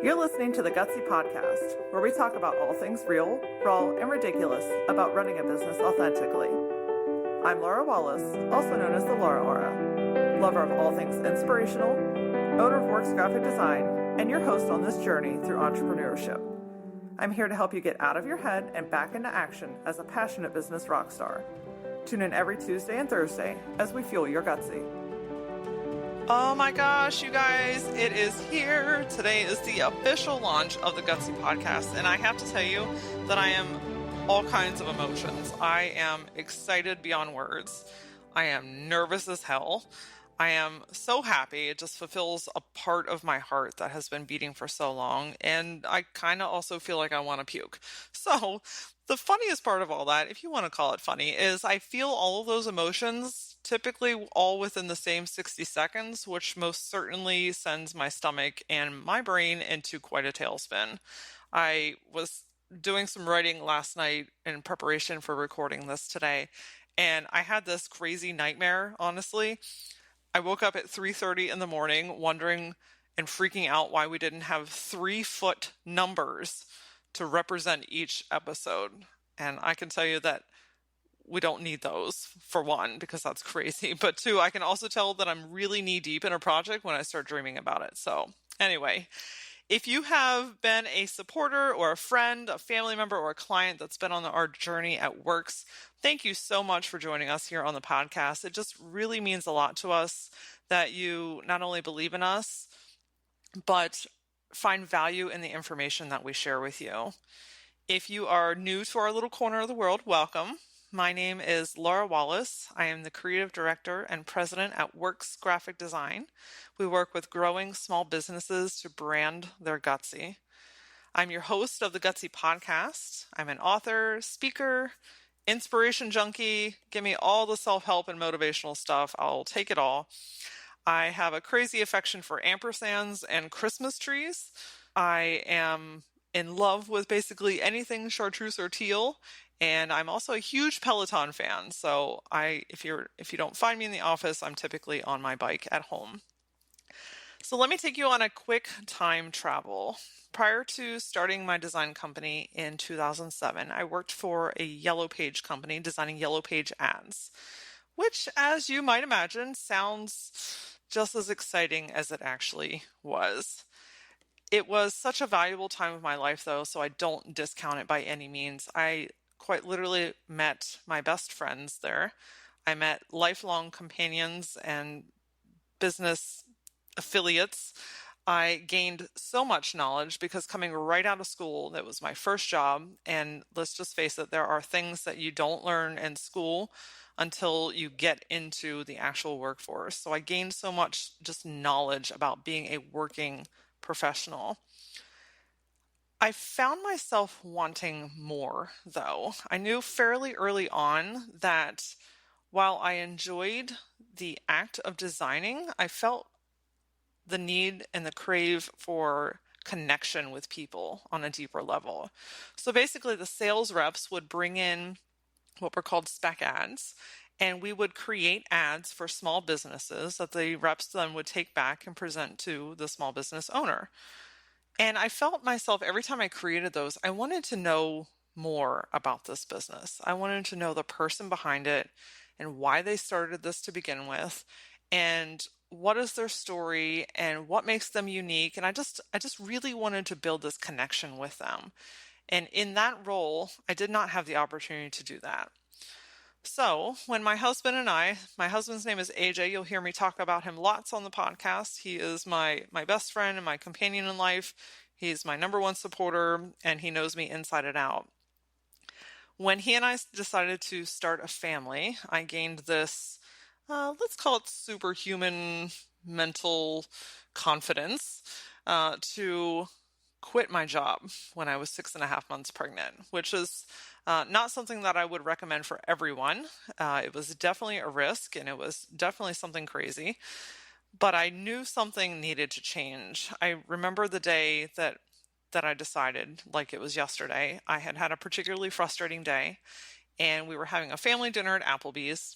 You're listening to the Gutsy Podcast, where we talk about all things real, raw, and ridiculous about running a business authentically. I'm Laura Wallace, also known as the Laura Aura, lover of all things inspirational, owner of Works Graphic Design, and your host on this journey through entrepreneurship. I'm here to help you get out of your head and back into action as a passionate business rock star. Tune in every Tuesday and Thursday as we fuel your Gutsy. Oh my gosh, you guys, it is here. Today is the official launch of the Gutsy Podcast, and I have to tell you that I am all kinds of emotions. I am excited beyond words. I am nervous as hell. I am so happy. It just fulfills a part of my heart that has been beating for so long, and I kind of also feel like I want to puke. So the funniest part of all that, if you want to call it funny, is I feel all of those emotions typically all within the same 60 seconds, which most certainly sends my stomach and my brain into quite a tailspin. I was doing some writing last night in preparation for recording this today, and I had this crazy nightmare, honestly. I woke up at 3:30 in the morning wondering and freaking out why we didn't have 3-foot numbers to represent each episode. And I can tell you that we don't need those, for one, because that's crazy. But two, I can also tell that I'm really knee deep in a project when I start dreaming about it. So anyway, if you have been a supporter or a friend, a family member, or a client that's been on our journey at Works, thank you so much for joining us here on the podcast. It just really means a lot to us that you not only believe in us, but find value in the information that we share with you. If you are new to our little corner of the world, welcome. My name is Laura Wallace. I am the creative director and president at Works Graphic Design. We work with growing small businesses to brand their Gutsy. I'm your host of the Gutsy Podcast. I'm an author, speaker, inspiration junkie. Give me all the self-help and motivational stuff. I'll take it all. I have a crazy affection for ampersands and Christmas trees. I am in love with basically anything chartreuse or teal. And I'm also a huge Peloton fan. So if you don't find me in the office, I'm typically on my bike at home. So let me take you on a quick time travel. Prior to starting my design company in 2007, I worked for a Yellow Page company designing Yellow Page ads, which, as you might imagine, sounds just as exciting as it actually was. It was such a valuable time of my life, though, so I don't discount it by any means. I quite literally met my best friends there. I met lifelong companions and business affiliates. I gained so much knowledge because coming right out of school, that was my first job. And let's just face it, there are things that you don't learn in school until you get into the actual workforce. So I gained so much just knowledge about being a working professional. I found myself wanting more, though. I knew fairly early on that while I enjoyed the act of designing, I felt the need and the crave for connection with people on a deeper level. So basically, the sales reps would bring in what were called spec ads, and we would create ads for small businesses that the reps then would take back and present to the small business owner. And I felt myself, every time I created those, I wanted to know more about this business. I wanted to know the person behind it and why they started this to begin with, and what is their story and what makes them unique. And I just really wanted to build this connection with them. And in that role, I did not have the opportunity to do that. So when my husband's name is AJ, you'll hear me talk about him lots on the podcast. He is my best friend and my companion in life. He's my number one supporter, and he knows me inside and out. When he and I decided to start a family, I gained this, let's call it superhuman mental confidence to quit my job when I was 6.5 months pregnant, which is not something that I would recommend for everyone. It was definitely a risk, and it was definitely something crazy, but I knew something needed to change. I remember the day that I decided, like it was yesterday. I had had a particularly frustrating day, and we were having a family dinner at Applebee's,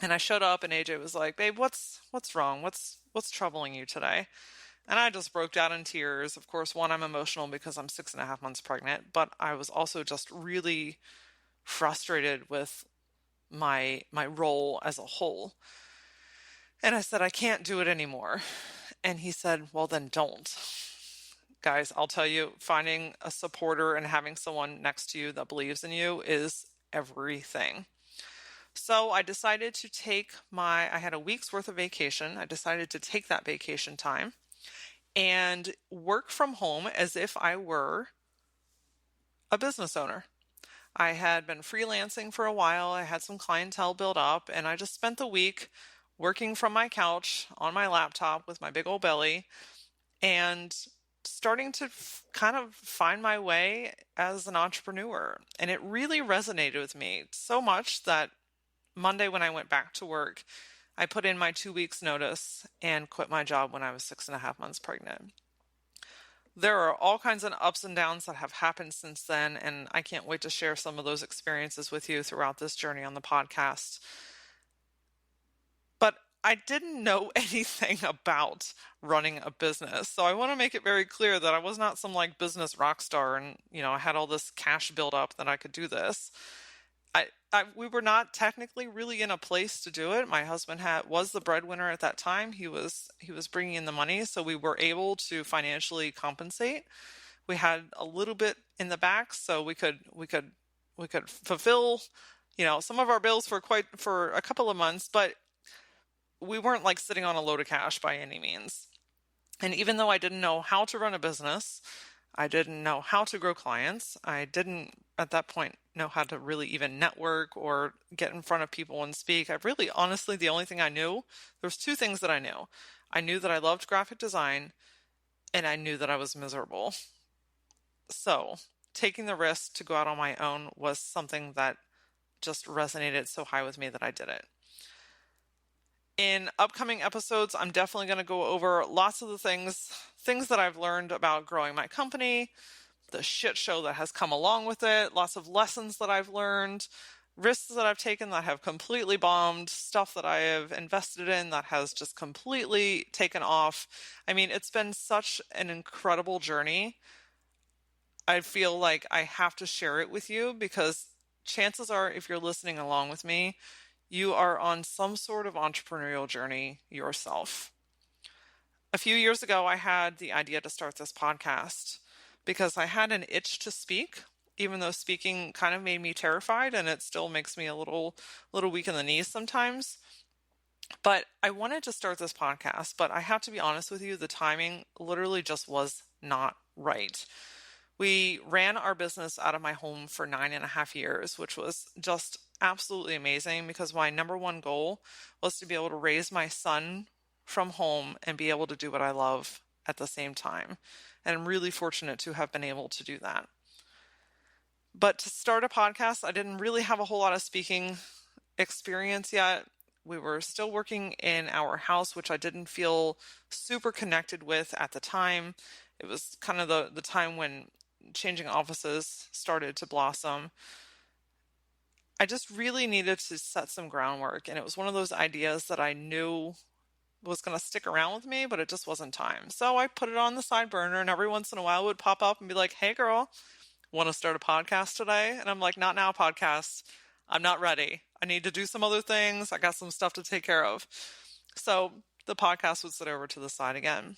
and I showed up, and AJ was like, "Babe, what's wrong? What's troubling you today?" And I just broke down in tears. Of course, one, I'm emotional because I'm 6.5 months pregnant, but I was also just really frustrated with my role as a whole. And I said, I can't do it anymore. And he said, well, then don't. Guys, I'll tell you, finding a supporter and having someone next to you that believes in you is everything. So I decided to I had a week's worth of vacation. I decided to take that vacation time and work from home as if I were a business owner. I had been freelancing for a while. I had some clientele built up, and I just spent the week working from my couch on my laptop with my big old belly and starting to kind of find my way as an entrepreneur. And it really resonated with me so much that Monday, when I went back to work, I put in my 2 weeks notice and quit my job when I was 6.5 months pregnant. There are all kinds of ups and downs that have happened since then, and I can't wait to share some of those experiences with you throughout this journey on the podcast. But I didn't know anything about running a business. So I want to make it very clear that I was not some like business rock star and, I had all this cash built up that I could do this. We were not technically really in a place to do it. My husband was the breadwinner at that time. He was bringing in the money, so we were able to financially compensate. We had a little bit in the back, so we could fulfill, some of our bills for a couple of months, but we weren't like sitting on a load of cash by any means. And even though I didn't know how to run a business, I didn't know how to grow clients. I didn't at that point know how to really even network or get in front of people and speak. Honestly, the only thing I knew, there's two things that I knew. I knew that I loved graphic design, and I knew that I was miserable. So taking the risk to go out on my own was something that just resonated so high with me that I did it. In upcoming episodes, I'm definitely going to go over lots of the things that I've learned about growing my company, the shit show that has come along with it, lots of lessons that I've learned, risks that I've taken that have completely bombed, stuff that I have invested in that has just completely taken off. I mean, it's been such an incredible journey. I feel like I have to share it with you because chances are, if you're listening along with me, you are on some sort of entrepreneurial journey yourself. A few years ago, I had the idea to start this podcast because I had an itch to speak, even though speaking kind of made me terrified and it still makes me a little weak in the knees sometimes. But I wanted to start this podcast, but I have to be honest with you, the timing literally just was not right. We ran our business out of my home for 9.5 years, which was just absolutely amazing because my number one goal was to be able to raise my son from home and be able to do what I love at the same time. And I'm really fortunate to have been able to do that. But to start a podcast, I didn't really have a whole lot of speaking experience yet. We were still working in our house, which I didn't feel super connected with at the time. It was kind of the time when changing offices started to blossom. I just really needed to set some groundwork, and it was one of those ideas that I knew was going to stick around with me, but it just wasn't time. So I put it on the side burner, and every once in a while it would pop up and be like, hey girl, want to start a podcast today? And I'm like, not now, podcast. I'm not ready. I need to do some other things. I got some stuff to take care of. So the podcast would sit over to the side again.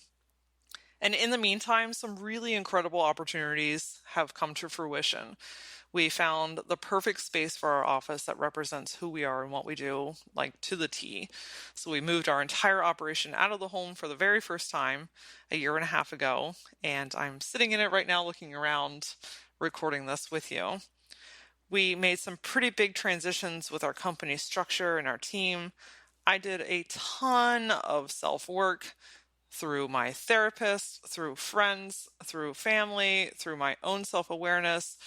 And in the meantime, some really incredible opportunities have come to fruition. We found the perfect space for our office that represents who we are and what we do, like to the T. So we moved our entire operation out of the home for the very first time a year and a half ago. And I'm sitting in it right now looking around, recording this with you. We made some pretty big transitions with our company structure and our team. I did a ton of self-work through my therapist, through friends, through family, through my own self-awareness.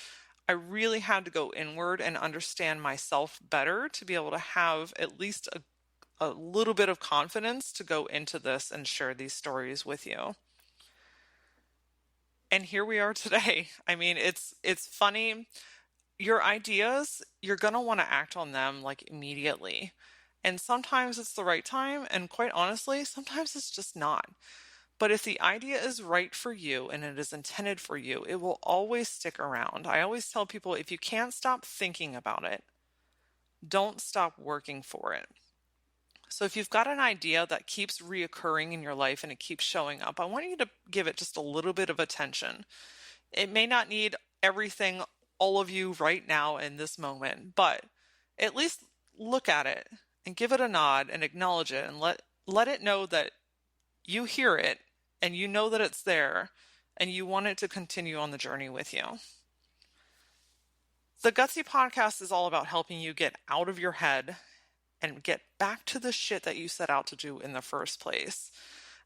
I really had to go inward and understand myself better to be able to have at least a little bit of confidence to go into this and share these stories with you. And here we are today. I mean, it's funny. Your ideas, you're going to want to act on them like immediately. And sometimes it's the right time. And quite honestly, sometimes it's just not. But if the idea is right for you and it is intended for you, it will always stick around. I always tell people, if you can't stop thinking about it, don't stop working for it. So if you've got an idea that keeps reoccurring in your life and it keeps showing up, I want you to give it just a little bit of attention. It may not need everything, all of you right now in this moment, but at least look at it and give it a nod and acknowledge it and let it know that you hear it and you know that it's there and you want it to continue on the journey with you. The Gutsy podcast is all about helping you get out of your head and get back to the shit that you set out to do in the first place.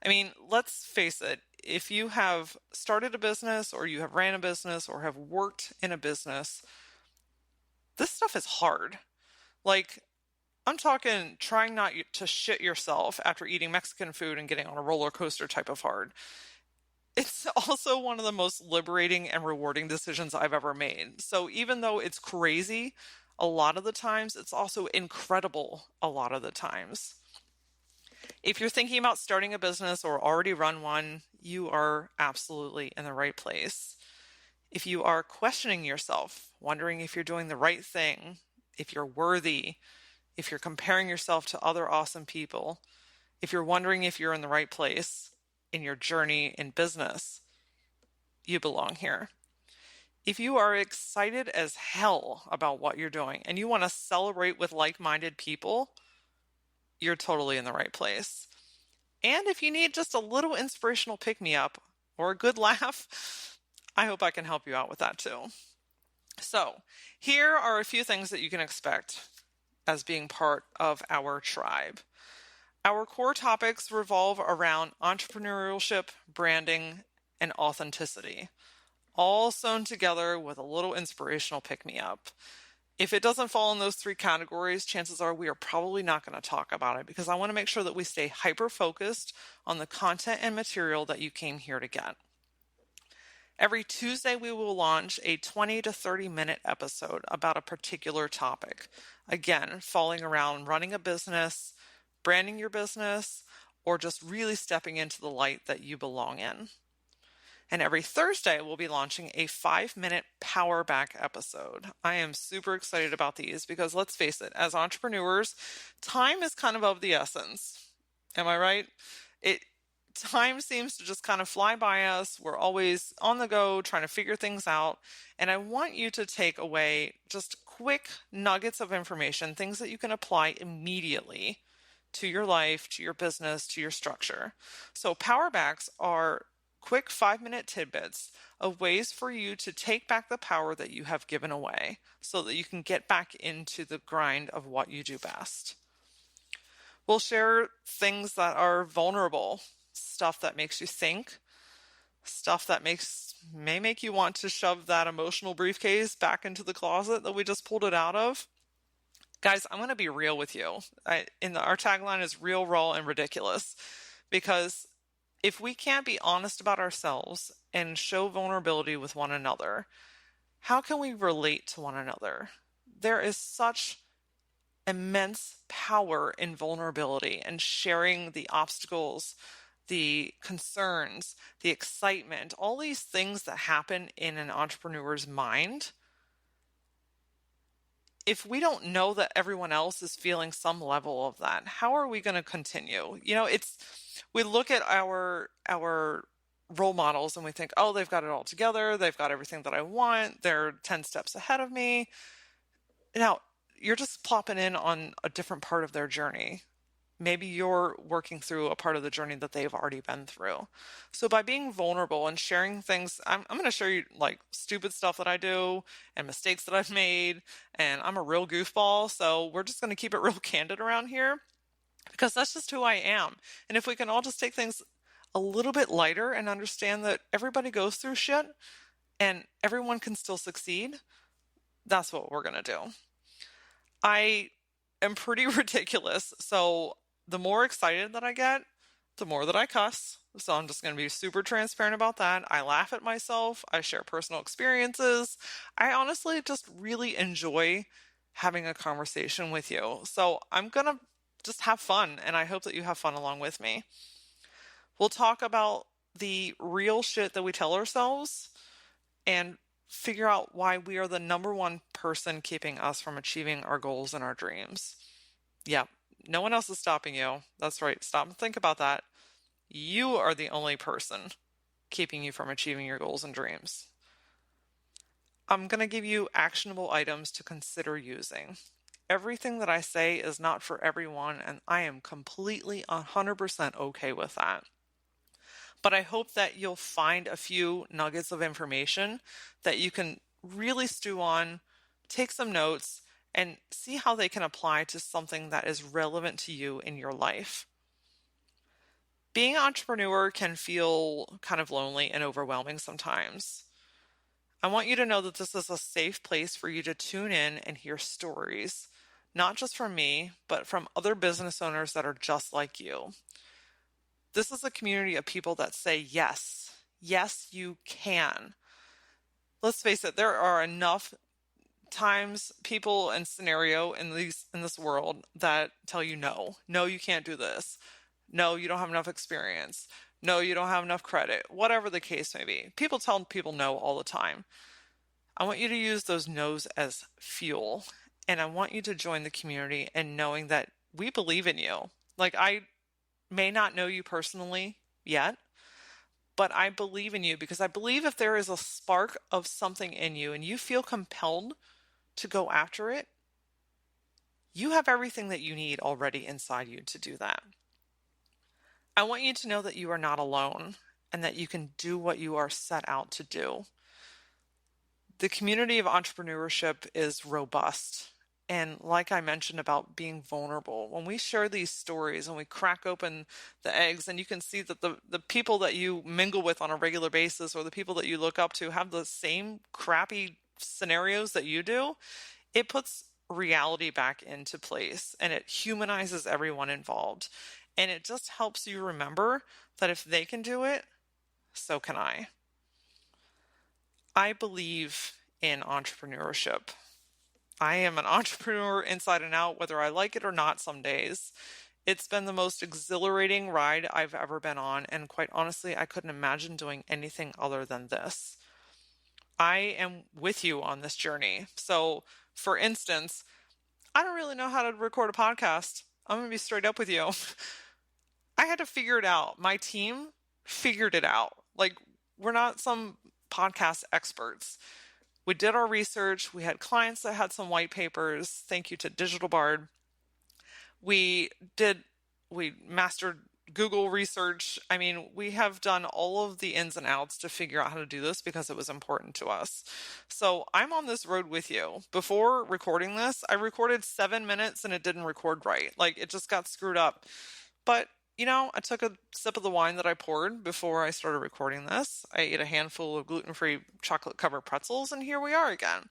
I mean, let's face it, if you have started a business or you have ran a business or have worked in a business, this stuff is hard. Like, I'm talking trying not to shit yourself after eating Mexican food and getting on a roller coaster type of hard. It's also one of the most liberating and rewarding decisions I've ever made. So even though it's crazy a lot of the times, it's also incredible a lot of the times. If you're thinking about starting a business or already run one, you are absolutely in the right place. If you are questioning yourself, wondering if you're doing the right thing, if you're worthy, if you're comparing yourself to other awesome people, if you're wondering if you're in the right place in your journey in business, you belong here. If you are excited as hell about what you're doing and you want to celebrate with like-minded people, you're totally in the right place. And if you need just a little inspirational pick-me-up or a good laugh, I hope I can help you out with that too. So here are a few things that you can expect as being part of our tribe. Our core topics revolve around entrepreneurship, branding, and authenticity, all sewn together with a little inspirational pick-me-up. If it doesn't fall in those three categories, chances are we are probably not going to talk about it because I want to make sure that we stay hyper-focused on the content and material that you came here to get. Every Tuesday, we will launch a 20 to 30 minute episode about a particular topic. Again, falling around running a business, branding your business, or just really stepping into the light that you belong in. And every Thursday, we'll be launching a 5-minute power back episode. I am super excited about these because let's face it, as entrepreneurs, time is kind of the essence. Am I right? Time seems to just kind of fly by us. We're always on the go trying to figure things out. And I want you to take away just quick nuggets of information, things that you can apply immediately to your life, to your business, to your structure. So powerbacks are quick 5-minute tidbits of ways for you to take back the power that you have given away so that you can get back into the grind of what you do best. We'll share things that are vulnerable, stuff that makes you think, stuff that may make you want to shove that emotional briefcase back into the closet that we just pulled it out of. Guys, I'm going to be real with you. Our tagline is real, raw, and ridiculous, because if we can't be honest about ourselves and show vulnerability with one another, how can we relate to one another? There is such immense power in vulnerability and sharing the obstacles, the concerns, the excitement, all these things that happen in an entrepreneur's mind. If we don't know that everyone else is feeling some level of that, how are we going to continue? We look at our role models and we think, oh, they've got it all together. They've got everything that I want. They're 10 steps ahead of me. Now, you're just plopping in on a different part of their journey. Maybe you're working through a part of the journey that they've already been through. So by being vulnerable and sharing things, I'm going to show you like stupid stuff that I do and mistakes that I've made. And I'm a real goofball. So we're just going to keep it real candid around here because that's just who I am. And if we can all just take things a little bit lighter and understand that everybody goes through shit and everyone can still succeed, that's what we're going to do. I am pretty ridiculous. So the more excited that I get, the more that I cuss. So I'm just going to be super transparent about that. I laugh at myself. I share personal experiences. I honestly just really enjoy having a conversation with you. So I'm going to just have fun, and I hope that you have fun along with me. We'll talk about the real shit that we tell ourselves and figure out why we are the number one person keeping us from achieving our goals and our dreams. Yep, no one else is stopping you. That's right. Stop and think about that. You are the only person keeping you from achieving your goals and dreams. I'm going to give you actionable items to consider using. Everything that I say is not for everyone, and I am completely 100% okay with that. But I hope that you'll find a few nuggets of information that you can really stew on, take some notes, and see how they can apply to something that is relevant to you in your life. Being an entrepreneur can feel kind of lonely and overwhelming sometimes. I want you to know that this is a safe place for you to tune in and hear stories, not just from me, but from other business owners that are just like you. This is a community of people that say yes. Yes, you can. Let's face it, there are enough times, people, and scenario in this world that tell you no. No, you can't do this. No, you don't have enough experience. No, you don't have enough credit. Whatever the case may be. People tell people no all the time. I want you to use those no's as fuel. And I want you to join the community and knowing that we believe in you. Like, I may not know you personally yet, but I believe in you because I believe if there is a spark of something in you and you feel compelled to go after it, you have everything that you need already inside you to do that. I want you to know that you are not alone and that you can do what you are set out to do. The community of entrepreneurship is robust. And like I mentioned about being vulnerable, when we share these stories and we crack open the eggs and you can see that the people that you mingle with on a regular basis or the people that you look up to have the same crappy scenarios that you do, it puts reality back into place and it humanizes everyone involved. And it just helps you remember that if they can do it, so can I. I believe in entrepreneurship. I am an entrepreneur inside and out, whether I like it or not some days. It's been the most exhilarating ride I've ever been on, and quite honestly, I couldn't imagine doing anything other than this. I am with you on this journey. So, for instance, I don't really know how to record a podcast. I'm going to be straight up with you. I had to figure it out. My team figured it out. Like, we're not some podcast experts. We did our research. We had clients that had some white papers. Thank you to Digital Bard. We mastered Google research. I mean, we have done all of the ins and outs to figure out how to do this because it was important to us. So I'm on this road with you. Before recording this, I recorded 7 minutes and it didn't record right. Like, it just got screwed up. But I took a sip of the wine that I poured before I started recording this. I ate a handful of gluten-free chocolate-covered pretzels, and here we are again.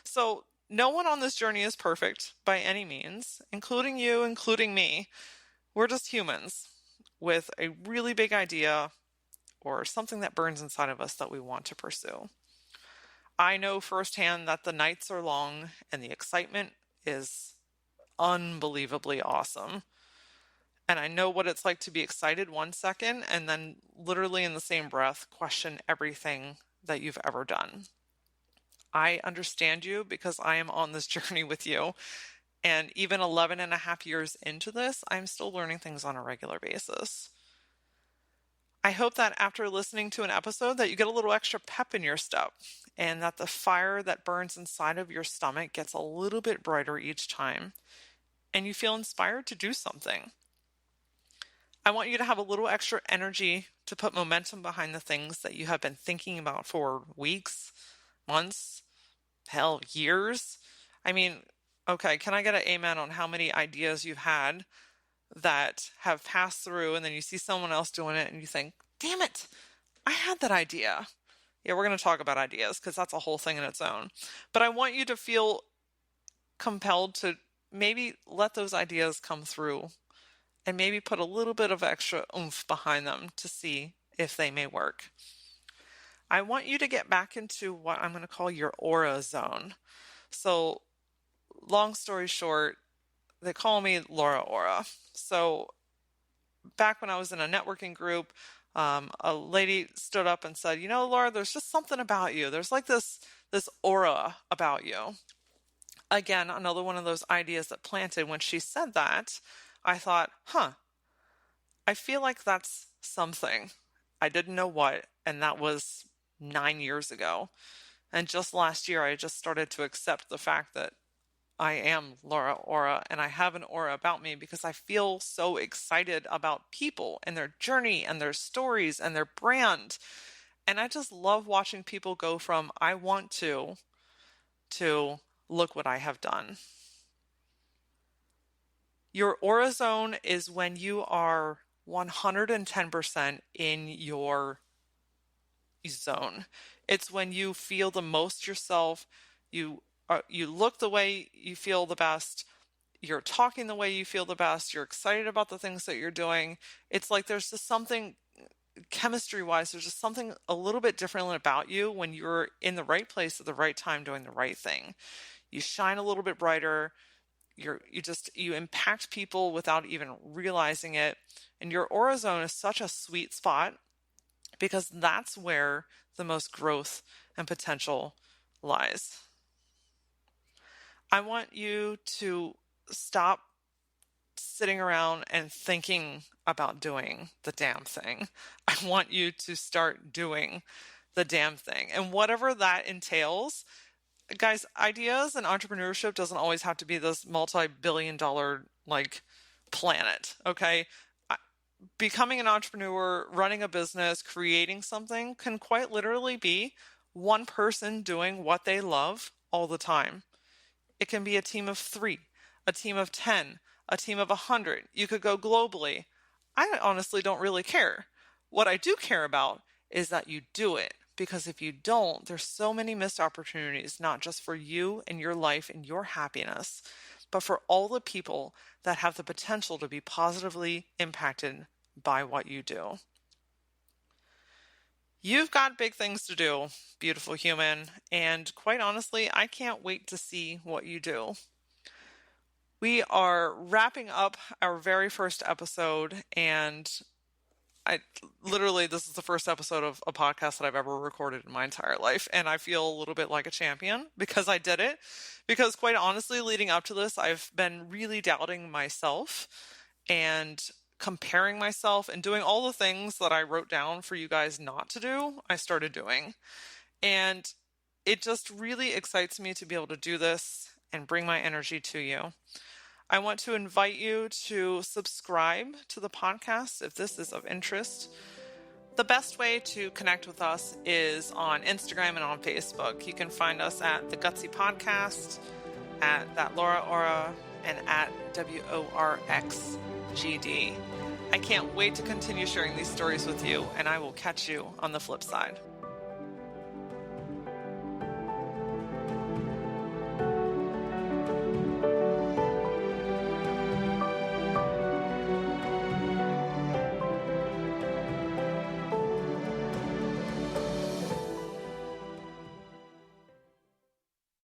So no one on this journey is perfect by any means, including you, including me. We're just humans with a really big idea or something that burns inside of us that we want to pursue. I know firsthand that the nights are long and the excitement is unbelievably awesome. And I know what it's like to be excited 1 second and then literally in the same breath question everything that you've ever done. I understand you because I am on this journey with you. And even 11 and a half years into this, I'm still learning things on a regular basis. I hope that after listening to an episode that you get a little extra pep in your step and that the fire that burns inside of your stomach gets a little bit brighter each time and you feel inspired to do something. I want you to have a little extra energy to put momentum behind the things that you have been thinking about for weeks, months, hell, years. I mean, okay, can I get an amen on how many ideas you've had that have passed through and then you see someone else doing it and you think, damn it, I had that idea. Yeah, we're going to talk about ideas because that's a whole thing in its own. But I want you to feel compelled to maybe let those ideas come through and maybe put a little bit of extra oomph behind them to see if they may work. I want you to get back into what I'm going to call your aura zone. So, long story short, they call me Laura Aura. So, back when I was in a networking group, A lady stood up and said, Laura, there's just something about you. There's like this aura about you. Again, another one of those ideas that planted. When she said that, I thought, I feel like that's something. I didn't know what, and that was 9 years ago. And just last year, I just started to accept the fact that I am Laura Aura, and I have an aura about me because I feel so excited about people and their journey and their stories and their brand. And I just love watching people go from I want to look what I have done. Your aura zone is when you are 110% in your zone. It's when you feel the most yourself. You look the way you feel the best. You're talking the way you feel the best. You're excited about the things that you're doing. It's like there's just something chemistry wise, there's just something a little bit different about you when you're in the right place at the right time doing the right thing. You shine a little bit brighter. You impact people without even realizing it. And your aura zone is such a sweet spot because that's where the most growth and potential lies. I want you to stop sitting around and thinking about doing the damn thing. I want you to start doing the damn thing. And whatever that entails, guys, ideas and entrepreneurship doesn't always have to be this multi-billion-dollar planet, okay? Becoming an entrepreneur, running a business, creating something can quite literally be one person doing what they love all the time. It can be a team of 3, a team of 10, a team of 100. You could go globally. I honestly don't really care. What I do care about is that you do it. Because if you don't, there's so many missed opportunities, not just for you and your life and your happiness, but for all the people that have the potential to be positively impacted by what you do. You've got big things to do, beautiful human, and quite honestly, I can't wait to see what you do. We are wrapping up our very first episode, and this is the first episode of a podcast that I've ever recorded in my entire life, and I feel a little bit like a champion because I did it. Because quite honestly, leading up to this, I've been really doubting myself and comparing myself and doing all the things that I wrote down for you guys not to do, I started doing. And it just really excites me to be able to do this and bring my energy to you. I want to invite you to subscribe to the podcast if this is of interest. The best way to connect with us is on Instagram and on Facebook. You can find us at The Gutsy Podcast, at That Laura Aura, and at WORXGD. I can't wait to continue sharing these stories with you, and I will catch you on the flip side.